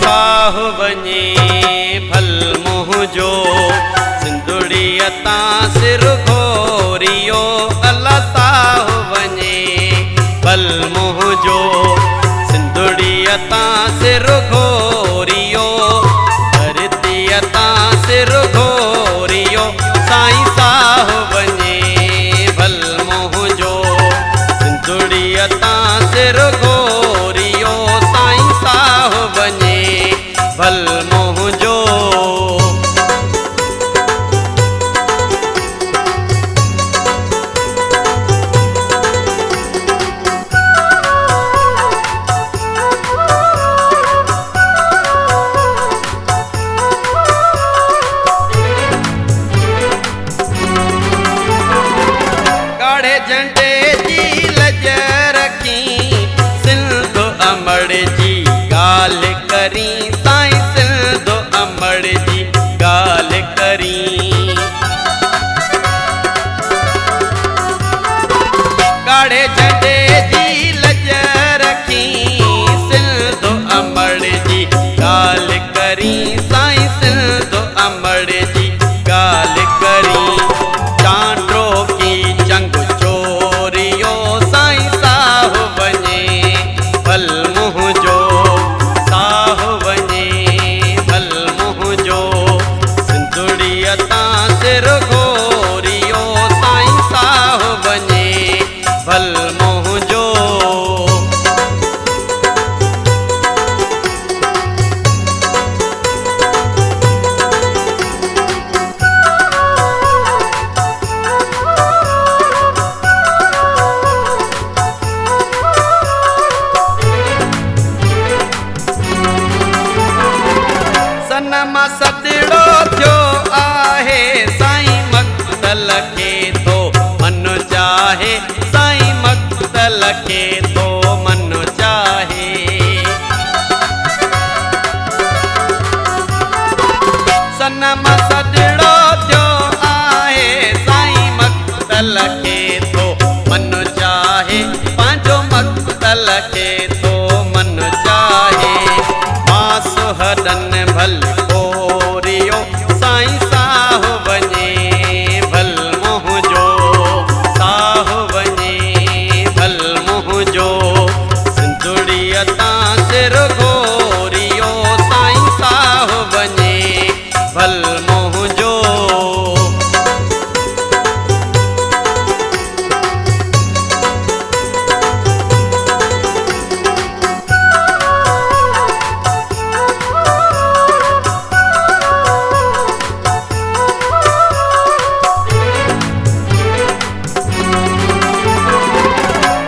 साहु वञे भल मुंहिंजो सिंधुड़ीअ तां सिर घोरियो अल्लाह साहु वञे भल मुंहिंजो सिंधुड़ीअ तां सिर घोरियो धरतीअ तां सिर घोरियो साईं साहु वञे भल मुंहिंजो सिंधुड़ीअ तां सिर घोरियो साईं साहु वञे भल मुंहिंजो। काढ़े झंडे जी लज रखी सिंध अमड़ जी गाल करी साईं सिंध अमड़ जी गाल करी काढ़े झंडे जी लज रखी सिंध अमड़ जी गाल करी साईं सिंध अमड़ जी गाल करी चांड्रो की जंग चोरियो साईं साहु वञे भल मुंहिंजो साहु वञे भल मुंहिंजो सिंधुड़ीअ तां सिर घोरियो साईं साहु वञे भल मुंहिंजो। सनम सदड़ो थियो आहे साईं मक़तल खे तो मन चाहे साईं मक़तल खे तो मन चाहे सनम सदड़ो थियो आहे साईं मक़तल खे तो मन चाहे पंहिंजो मक़तल खे तो मन चाहे मास हडन भल कोरियो साईं साहु वञे भल मुंहिंजो साहु वञे भल मुंहिंजो सिंधुड़ीअ तां सिर घोरियो साईं साहु वञे भल मुंहिंजो।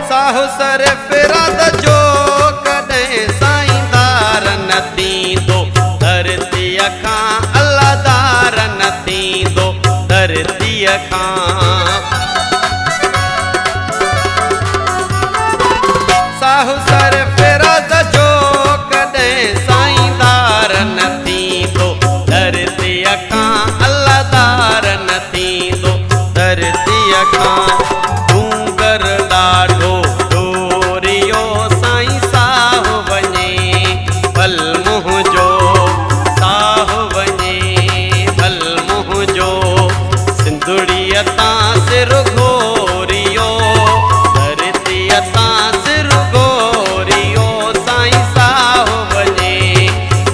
साहु सर फिराद जो कॾहिं साईं दार न थींदो धरतीअ खां अल्लाह दार न थींदो धरतीअ खां साहु सर फिराद जो कॾहिं साईं दार न थींदो धरतीअ खां अल्लाह दार न थींदो धरतीअ खां डूंगर ॾाढो डोरियो साईं साहु वञे भल मुंहिंजो साहु वञे भल मुंहिंजो सिंधुड़ीअ तां सिर घोरियो धरतीअ तां सिर घोरियो साईं साहु वञे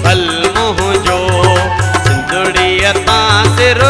भल मुंहिंजो सिंधुड़ीअ तां सिर